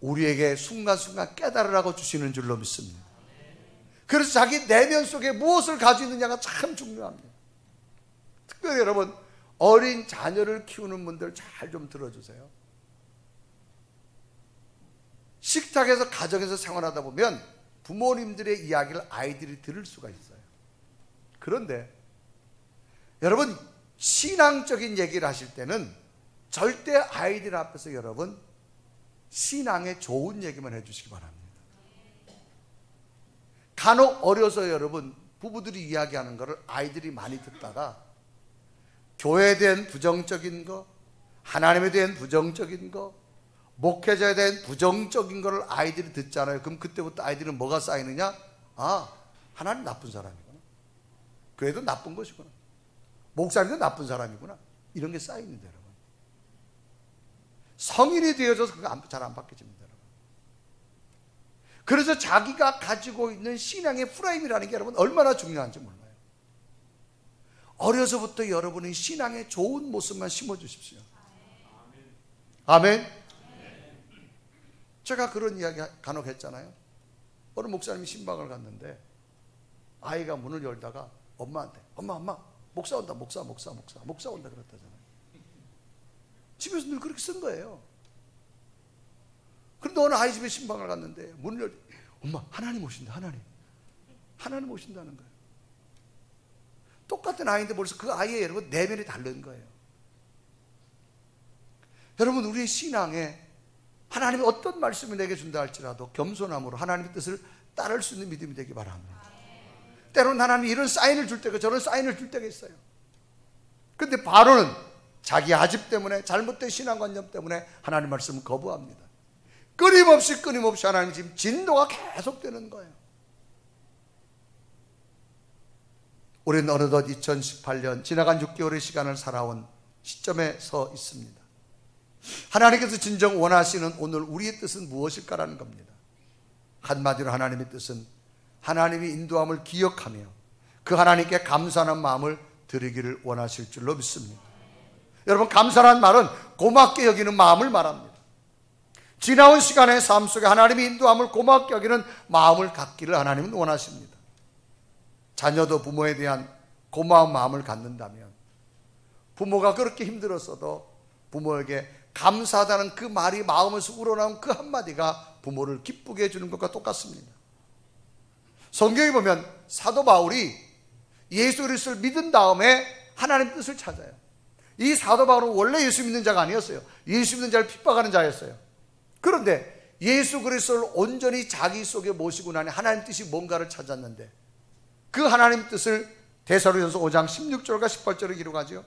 우리에게 순간순간 깨달으라고 주시는 줄로 믿습니다. 그래서 자기 내면 속에 무엇을 가지고 있느냐가 참 중요합니다. 특별히 여러분, 어린 자녀를 키우는 분들 잘 좀 들어주세요. 식탁에서 가정에서 생활하다 보면 부모님들의 이야기를 아이들이 들을 수가 있어요. 그런데 여러분, 신앙적인 얘기를 하실 때는 절대 아이들 앞에서 여러분 신앙에 좋은 얘기만 해주시기 바랍니다. 간혹 어려서 여러분 부부들이 이야기하는 거를 아이들이 많이 듣다가 교회에 대한 부정적인 거, 하나님에 대한 부정적인 거, 목회자에 대한 부정적인 거를 아이들이 듣잖아요. 그럼 그때부터 아이들은 뭐가 쌓이느냐? 아, 하나님 나쁜 사람이구나, 교회도 나쁜 것이구나, 목사님도 나쁜 사람이구나, 이런 게 쌓이는데 여러분, 성인이 되어져서 그거 잘 안 바뀌어집니다. 여러분. 그래서 자기가 가지고 있는 신앙의 프레임이라는 게 여러분 얼마나 중요한지 몰라요. 어려서부터 여러분이 신앙의 좋은 모습만 심어주십시오. 아멘. 제가 그런 이야기 간혹 했잖아요. 어느 목사님이 신방을 갔는데 아이가 문을 열다가 엄마한테 엄마 목사 온다, 목사 온다 그랬다잖아요. 집에서 늘 그렇게 쓴 거예요. 그런데 어느 아이 집에 신방을 갔는데 문을 열, 엄마 하나님 오신다, 하나님 오신다는 거예요. 똑같은 아이인데 벌써 그 아이의 여러분 내면이 다른 거예요. 여러분, 우리의 신앙에 하나님이 어떤 말씀을 내게 준다 할지라도 겸손함으로 하나님의 뜻을 따를 수 있는 믿음이 되기 바랍니다. 때로는 하나님이 이런 사인을 줄 때가 저런 사인을 줄 때가 있어요. 그런데 바로는 자기 아집 때문에, 잘못된 신앙관념 때문에 하나님 말씀을 거부합니다. 끊임없이 하나님 지금 진도가 계속되는 거예요. 우리는 어느덧 2018년 지나간 6개월의 시간을 살아온 시점에 서 있습니다. 하나님께서 진정 원하시는 오늘 우리의 뜻은 무엇일까라는 겁니다. 한마디로 하나님의 뜻은 하나님이 인도함을 기억하며 그 하나님께 감사하는 마음을 드리기를 원하실 줄로 믿습니다. 여러분, 감사라는 말은 고맙게 여기는 마음을 말합니다. 지나온 시간의 삶 속에 하나님이 인도함을 고맙게 여기는 마음을 갖기를 하나님은 원하십니다. 자녀도 부모에 대한 고마운 마음을 갖는다면, 부모가 그렇게 힘들었어도 부모에게 감사하다는 그 말이 마음에서 우러나온 그 한마디가 부모를 기쁘게 해주는 것과 똑같습니다. 성경에 보면 사도 바울이 예수 그리스도를 믿은 다음에 하나님 뜻을 찾아요. 이 사도 바울은 원래 예수 믿는 자가 아니었어요. 예수 믿는 자를 핍박하는 자였어요. 그런데 예수 그리스도를 온전히 자기 속에 모시고 나니 하나님 뜻이 뭔가를 찾았는데, 그 하나님 뜻을 데살로니가서 5장 16절과 18절을 기록하죠.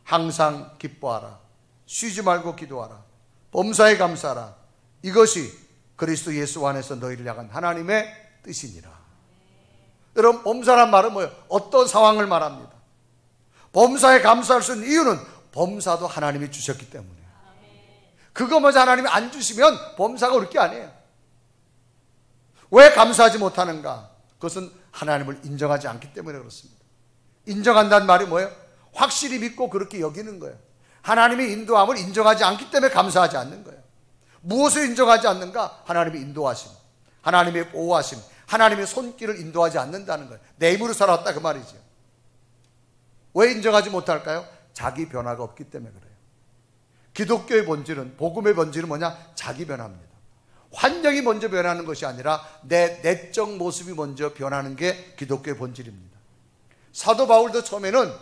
항상 기뻐하라, 쉬지 말고 기도하라, 범사에 감사하라, 이것이 그리스도 예수 안에서 너희를 향한 하나님의 뜻이니라. 여러분, 범사란 말은 뭐예요? 어떤 상황을 말합니다. 범사에 감사할 수 있는 이유는 범사도 하나님이 주셨기 때문에. 그거마저 하나님이 안 주시면 범사가 올 게 아니에요. 왜 감사하지 못하는가? 그것은 하나님을 인정하지 않기 때문에 그렇습니다. 인정한다는 말이 뭐예요? 확실히 믿고 그렇게 여기는 거예요. 하나님의 인도함을 인정하지 않기 때문에 감사하지 않는 거예요. 무엇을 인정하지 않는가? 하나님의 인도하심, 하나님의 보호하심, 하나님의 손길을 인도하지 않는다는 거예요. 내 힘으로 살아왔다 그 말이죠. 왜 인정하지 못할까요? 자기 변화가 없기 때문에 그래요. 기독교의 본질은, 복음의 본질은 뭐냐? 자기 변화입니다. 환경이 먼저 변하는 것이 아니라 내 내적 모습이 먼저 변하는 게 기독교의 본질입니다. 사도 바울도 처음에는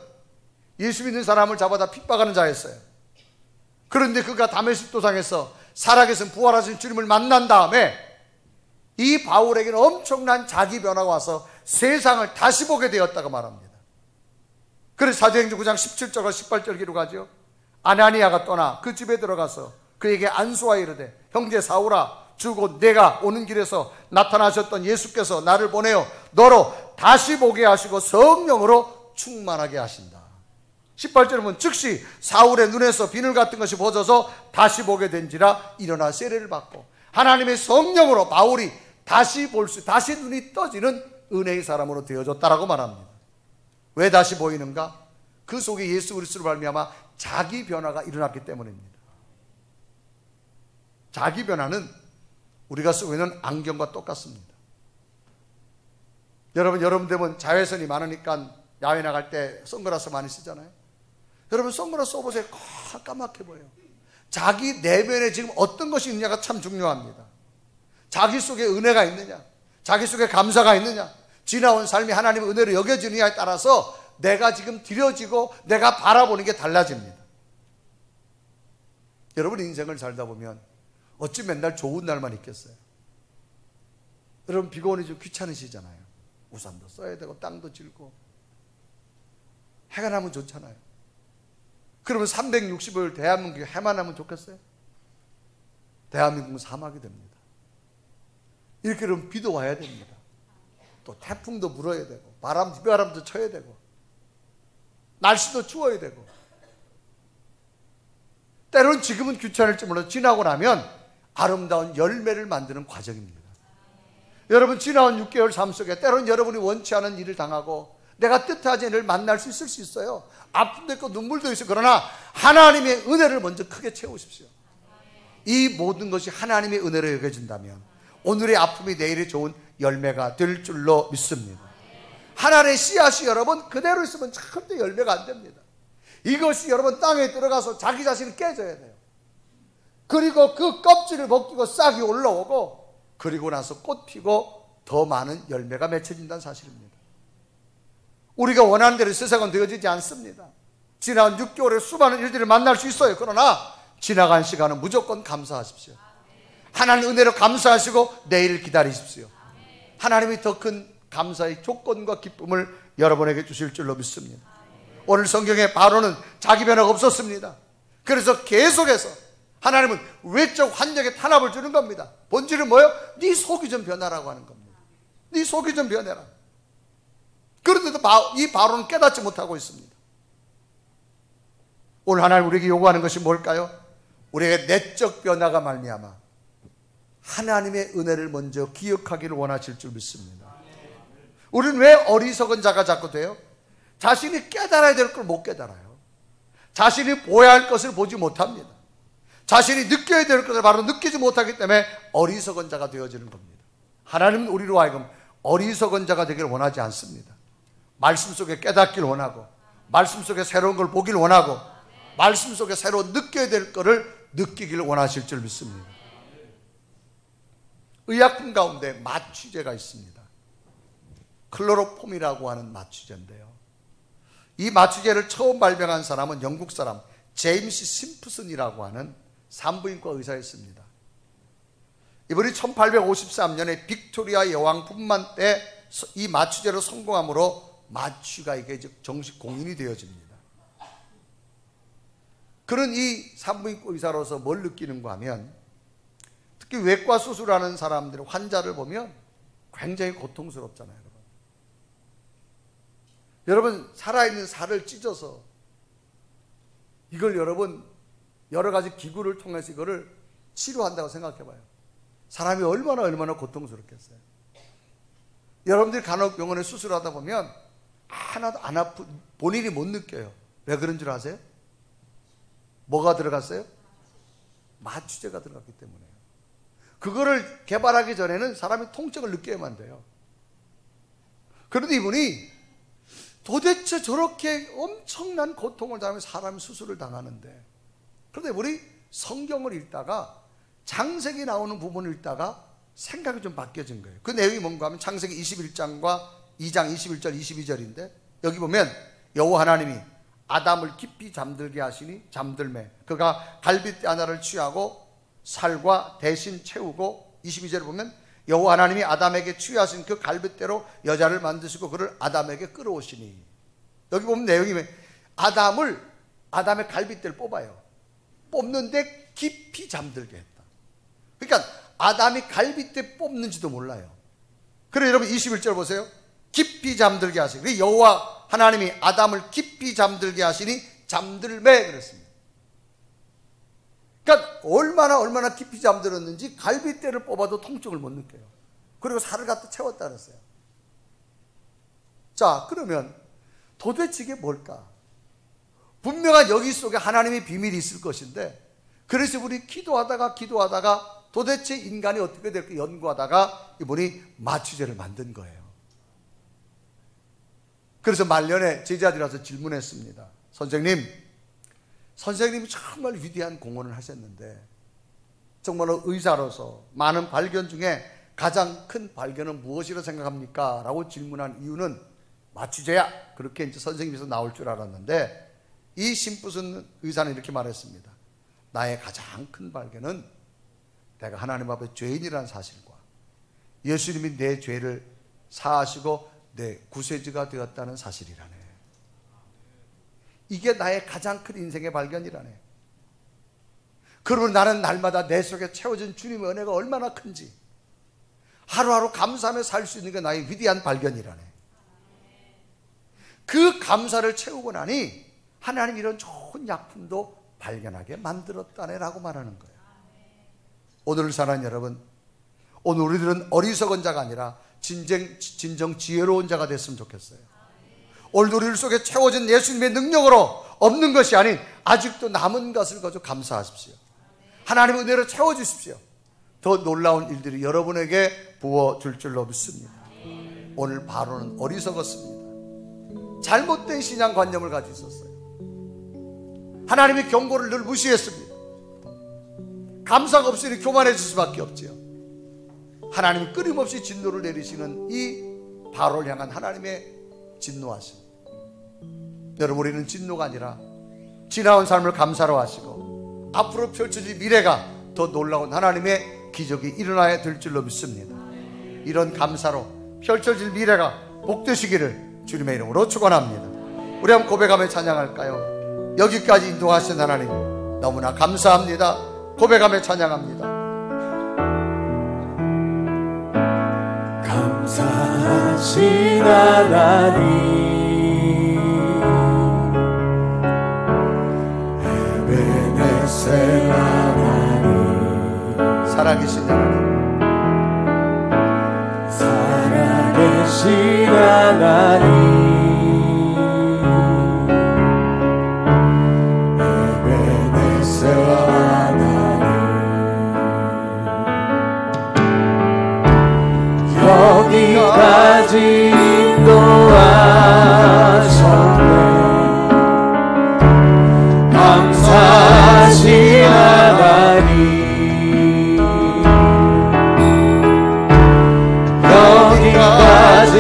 예수 믿는 사람을 잡아다 핍박하는 자였어요. 그런데 그가 다메섹 도상에서 살아계신 부활하신 주님을 만난 다음에 이 바울에게는 엄청난 자기 변화가 와서 세상을 다시 보게 되었다고 말합니다. 그래서 사도행전 9장 17절과 18절 기록하죠. 아나니아가 떠나 그 집에 들어가서 그에게 안수하여 이르되, 형제 사울아, 주고 내가 오는 길에서 나타나셨던 예수께서 나를 보내어 너로 다시 보게 하시고 성령으로 충만하게 하신다. 18절에 보면 즉시 사울의 눈에서 비늘 같은 것이 벗어서 다시 보게 된지라 일어나 세례를 받고, 하나님의 성령으로 바울이 다시 눈이 떠지는 은혜의 사람으로 되어졌다라고 말합니다. 왜 다시 보이는가? 그 속에 예수 그리스도로 말미암아 자기 변화가 일어났기 때문입니다. 자기 변화는 우리가 쓰고 있는 안경과 똑같습니다. 여러분 되면 자외선이 많으니까 야외 나갈 때 선글라스 많이 쓰잖아요. 여러분 선글라스 써보세요. 까맣게 보여요. 자기 내면에 지금 어떤 것이 있느냐가 참 중요합니다. 자기 속에 은혜가 있느냐, 자기 속에 감사가 있느냐, 지나온 삶이 하나님의 은혜로 여겨지느냐에 따라서 내가 지금 드려지고 내가 바라보는 게 달라집니다. 여러분 인생을 살다 보면 어찌 맨날 좋은 날만 있겠어요? 여러분 비가 오니 좀 귀찮으시잖아요. 우산도 써야 되고 땅도 질고 해가 나면 좋잖아요. 그러면 360일 대한민국에 해만 나면 좋겠어요? 대한민국은 사막이 됩니다. 이렇게 그러면 비도 와야 됩니다. 또 태풍도 불어야 되고 비바람도 쳐야 되고 날씨도 추워야 되고, 때로는 지금은 귀찮을지 몰라도 지나고 나면 아름다운 열매를 만드는 과정입니다. 여러분 지나온 6개월 삶 속에 때로는 여러분이 원치 않은 일을 당하고 내가 뜻하지 않은 일을 만날 수 있을 수 있어요. 아픔도 있고 눈물도 있어요. 그러나 하나님의 은혜를 먼저 크게 채우십시오. 이 모든 것이 하나님의 은혜로 여겨진다면 오늘의 아픔이 내일의 좋은 열매가 될 줄로 믿습니다. 하나님의 씨앗이 여러분 그대로 있으면 절대 열매가 안 됩니다. 이것이 여러분 땅에 들어가서 자기 자신을 깨져야 돼요. 그리고 그 껍질을 벗기고 싹이 올라오고 그리고 나서 꽃 피고 더 많은 열매가 맺혀진다는 사실입니다. 우리가 원하는 대로 세상은 되어지지 않습니다. 지난 6개월에 수많은 일들을 만날 수 있어요. 그러나 지나간 시간은 무조건 감사하십시오. 하나님 은혜로 감사하시고 내일을 기다리십시오. 하나님이 더 큰 감사의 조건과 기쁨을 여러분에게 주실 줄로 믿습니다. 오늘 성경의 바로는 자기 변화가 없었습니다. 그래서 계속해서 하나님은 외적 환경에 탄압을 주는 겁니다. 본질은 뭐예요? 네 속이 좀 변하라고 하는 겁니다. 네 속이 좀 변해라. 그런데도 이 바로는 깨닫지 못하고 있습니다. 오늘 하나님 우리에게 요구하는 것이 뭘까요? 우리의 내적 변화가 말미암아 하나님의 은혜를 먼저 기억하기를 원하실 줄 믿습니다. 우리는 왜 어리석은 자가 자꾸 돼요? 자신이 깨달아야 될 걸 못 깨달아요. 자신이 보아야 할 것을 보지 못합니다. 자신이 느껴야 될 것을 바로 느끼지 못하기 때문에 어리석은 자가 되어지는 겁니다. 하나님은 우리로 하여금 어리석은 자가 되기를 원하지 않습니다. 말씀 속에 깨닫기를 원하고, 말씀 속에 새로운 걸 보기를 원하고, 말씀 속에 새로 느껴야 될 것을 느끼기를 원하실 줄 믿습니다. 의약품 가운데 마취제가 있습니다. 클로로폼이라고 하는 마취제인데요, 이 마취제를 처음 발명한 사람은 영국 사람 제임스 심프슨이라고 하는 산부인과 의사였습니다. 이분이 1853년에 빅토리아 여왕 분만 때 이 마취제로 성공함으로 마취가 이게 정식 공인이 되어집니다. 그런 이 산부인과 의사로서 뭘 느끼는가 하면, 특히 외과 수술하는 사람들, 환자를 보면 굉장히 고통스럽잖아요. 여러분 살아있는 살을 찢어서 이걸 여러분 여러 가지 기구를 통해서 이거를 치료한다고 생각해 봐요. 사람이 얼마나 고통스럽겠어요. 여러분들이 간혹병원에 수술하다 보면 하나도 안 아프, 본인이 못 느껴요. 왜 그런 줄 아세요? 뭐가 들어갔어요? 마취제가 들어갔기 때문에요. 그거를 개발하기 전에는 사람이 통증을 느껴야만 돼요. 그런데 이분이 도대체 저렇게 엄청난 고통을 당하며 사람이 수술을 당하는데, 그런데 우리 성경을 읽다가 창세기 나오는 부분을 읽다가 생각이 좀 바뀌어진 거예요. 그 내용이 뭔가 하면 창세기 21장과 2장 21절 22절인데, 여기 보면 여호와 하나님이 아담을 깊이 잠들게 하시니 잠들매 그가 갈빗대 하나를 취하고 살과 대신 채우고, 22절에 보면 여호와 하나님이 아담에게 취하신 그 갈빗대로 여자를 만드시고 그를 아담에게 끌어오시니, 여기 보면 내용이 아담의 갈빗대를 뽑아요. 뽑는데 깊이 잠들게 했다. 그러니까 아담이 갈빗대 뽑는지도 몰라요. 그래 여러분 21절 보세요. 깊이 잠들게 하시니, 여호와 하나님이 아담을 깊이 잠들게 하시니 잠들매 그랬습니다. 그러니까 얼마나 깊이 잠들었는지 갈빗대를 뽑아도 통증을 못 느껴요. 그리고 살을 갖다 채웠다 그랬어요. 자, 그러면 도대체 이게 뭘까? 분명한 여기 속에 하나님의 비밀이 있을 것인데, 그래서 우리 기도하다가 도대체 인간이 어떻게 될까 연구하다가 이분이 마취제를 만든 거예요. 그래서 말년에 제자들이 와서 질문했습니다. 선생님이 정말 위대한 공헌을 하셨는데 정말로 의사로서 많은 발견 중에 가장 큰 발견은 무엇이라고 생각합니까? 라고 질문한 이유는 마취제야. 그렇게 이제 선생님에서 나올 줄 알았는데, 이 심부슨 의사는 이렇게 말했습니다. 나의 가장 큰 발견은 내가 하나님 앞에 죄인이라는 사실과 예수님이 내 죄를 사하시고 내 구세주가 되었다는 사실이라네. 이게 나의 가장 큰 인생의 발견이라네. 그러면 나는 날마다 내 속에 채워진 주님의 은혜가 얼마나 큰지 하루하루 감사하며 살 수 있는 게 나의 위대한 발견이라네. 그 감사를 채우고 나니 하나님 이런 좋은 약품도 발견하게 만들었다네 라고 말하는 거예요. 오늘 사는 여러분, 오늘 우리들은 어리석은 자가 아니라 진정 지혜로운 자가 됐으면 좋겠어요. 오늘 우리 속에 채워진 예수님의 능력으로 없는 것이 아닌 아직도 남은 것을 가지고 감사하십시오. 하나님의 은혜로 채워주십시오. 더 놀라운 일들이 여러분에게 부어줄 줄로 믿습니다. 오늘 바로는 어리석었습니다. 잘못된 신앙관념을 가지고 있었어요. 하나님의 경고를 늘 무시했습니다. 감사가 없으니 교만해질 수밖에 없지요. 하나님이 끊임없이 진노를 내리시는 이 바로를 향한 하나님의 진노하심. 여러분, 우리는 진노가 아니라 지나온 삶을 감사로 하시고 앞으로 펼쳐질 미래가 더 놀라운 하나님의 기적이 일어나야 될 줄로 믿습니다. 이런 감사로 펼쳐질 미래가 복되시기를 주님의 이름으로 축원합니다. 우리 한번 고백하며 찬양할까요? 여기까지 인도하신 하나님 너무나 감사합니다. 고백하며 찬양합니다. 감사하신 하나님, 에베네셀 하나님, 살아계신 하나님, 살아계신 하나님, 에베네셀 하나님, 여기까지 인도하셨네. 감사하신 하나님, 여기까지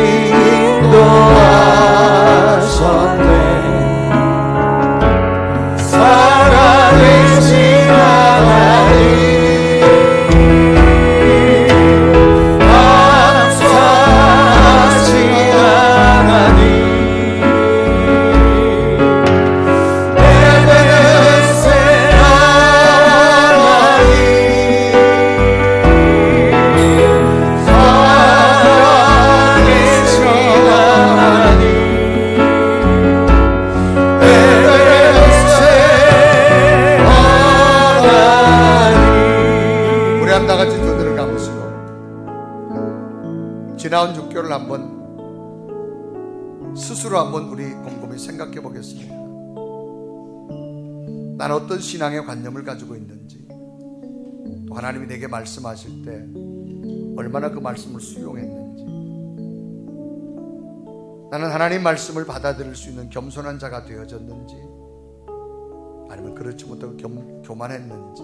인도하셨네. 살아계신 하나님, 지나온 6개월을 한번 스스로 한번 우리 곰곰이 생각해 보겠습니다. 나는 어떤 신앙의 관념을 가지고 있는지, 또 하나님이 내게 말씀하실 때 얼마나 그 말씀을 수용했는지, 나는 하나님 말씀을 받아들일 수 있는 겸손한 자가 되어졌는지, 아니면 그렇지 못하고 교만했는지.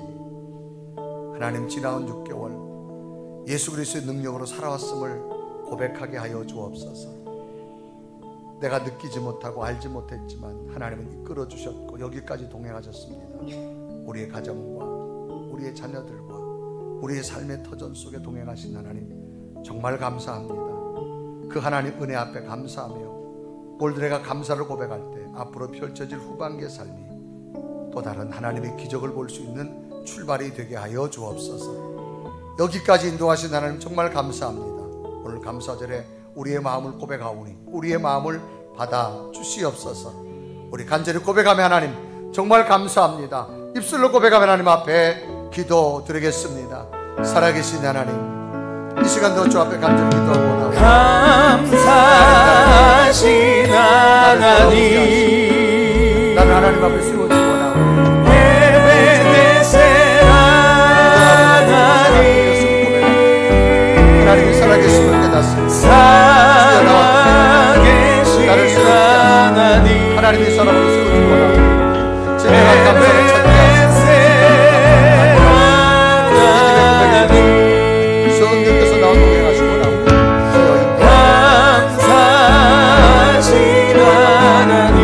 하나님, 지나온 6개월 예수 그리스도의 능력으로 살아왔음을 고백하게 하여 주옵소서. 내가 느끼지 못하고 알지 못했지만 하나님은 이끌어 주셨고 여기까지 동행하셨습니다. 우리의 가정과 우리의 자녀들과 우리의 삶의 터전 속에 동행하신 하나님 정말 감사합니다. 그 하나님 은혜 앞에 감사하며 오늘도 내가 감사를 고백할 때 앞으로 펼쳐질 후반기의 삶이 또 다른 하나님의 기적을 볼 수 있는 출발이 되게 하여 주옵소서. 여기까지 인도하신 하나님 정말 감사합니다. 오늘 감사절에 우리의 마음을 고백하오니 우리의 마음을 받아 주시옵소서. 우리 간절히 고백하며 하나님 정말 감사합니다. 입술로 고백하며 하나님 앞에 기도드리겠습니다. 살아계신 하나님, 이 시간도 주 앞에 간절히 기도하고 감사하신 하나님, 나는 하나님 앞에 세워지고 나오니 에베네셀 하나님, 하나님이 살아계심을 깨닫습니다. 살아계신 하나님, 하나님이 사람으로 세워지고 나오니 진정한 감사를 찾게 성령께서 나와 동행하시고 나오니 감사하신 하나님,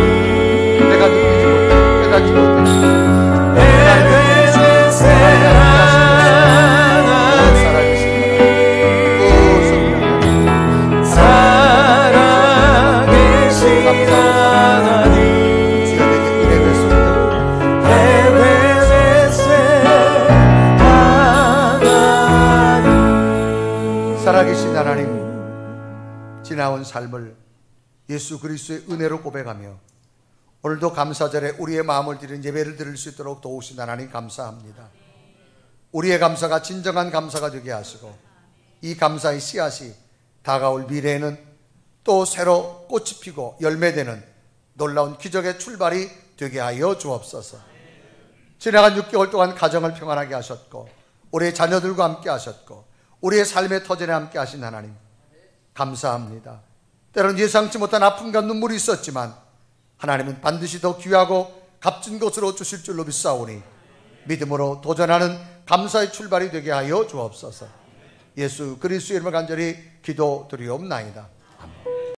내가 느끼지 못해 깨닫지 못해 에베네셀 하나님, 살아계신 살아계신 하나님, 주여 내게 은혜 베풀어 에베네셀 하나님. 살아계신 하나님, 지나온 삶을 예수 그리스도의 은혜로 고백하며 오늘도 감사절에 우리의 마음을 드린 예배를 드릴 수 있도록 도우신 하나님 감사합니다. 우리의 감사가 진정한 감사가 되게 하시고 이 감사의 씨앗이 다가올 미래에는 또 새로 꽃이 피고 열매되는 놀라운 기적의 출발이 되게 하여 주옵소서. 지나간 6개월 동안 가정을 평안하게 하셨고 우리의 자녀들과 함께 하셨고 우리의 삶의 터전에 함께 하신 하나님 감사합니다. 때로는 예상치 못한 아픔과 눈물이 있었지만 하나님은 반드시 더 귀하고 값진 것으로 주실 줄로 믿사오니 믿음으로 도전하는 감사의 출발이 되게 하여 주옵소서. 예수 그리스도의 이름을 간절히 기도드리옵나이다.